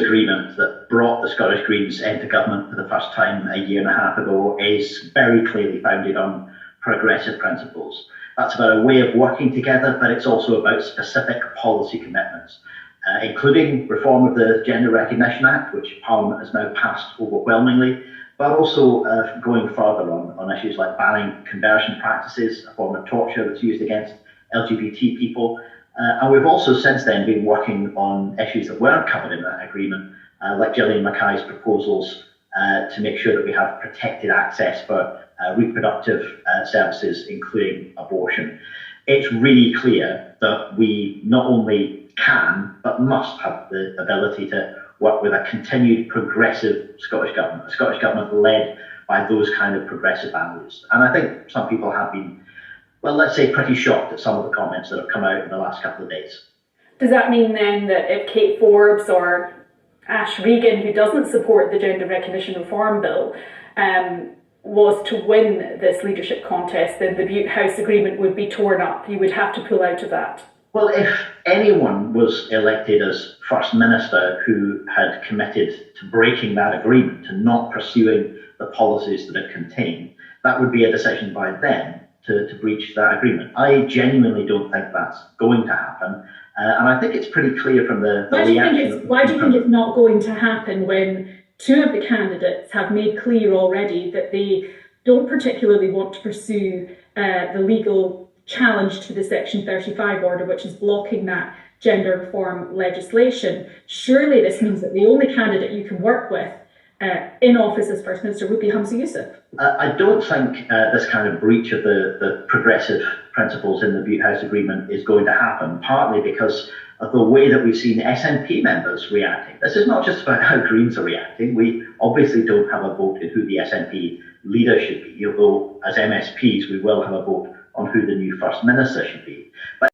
agreement that brought the Scottish Greens into government for the first time a year and a half ago is very clearly founded on progressive principles. That's about a way of working together, but it's also about specific policy commitments, including reform of the Gender Recognition Act, which Parliament has now passed overwhelmingly, but also going further on issues like banning conversion practices, a form of torture that's used against LGBT people. And we've also since then been working on issues that weren't covered in that agreement, like Gillian Mackay's proposals to make sure that we have protected access for reproductive services, including abortion. It's really clear that we not only can, but must have the ability to work with a continued progressive Scottish government, a Scottish government led by those kind of progressive values. And I think some people have been, well, let's say, pretty shocked at some of the comments that have come out in the last couple of days. Does that mean then that if Kate Forbes or Ash Regan, who doesn't support the Gender Recognition Reform Bill, was to win this leadership contest, then the Butte House Agreement would be torn up? You would have to pull out of that? Well, if anyone was elected as First Minister who had committed to breaking that agreement, to not pursuing the policies that it contained, that would be a decision by them to breach that agreement. I genuinely don't think that's going to happen. And I think it's pretty clear from the reaction. Why do you think it's not going to happen when two of the candidates have made clear already that they don't particularly want to pursue the legal challenge to the Section 35 order, which is blocking that gender reform legislation? Surely this means that the only candidate you can work with in office as First Minister would be Hamza Yousaf. I don't think this kind of breach of the progressive principles in the Butte House Agreement is going to happen, partly because of the way that we've seen SNP members reacting. This is not just about how Greens are reacting. We obviously don't have a vote in who the SNP leader should be, although as MSPs we will have a vote on who the new First Minister should be. But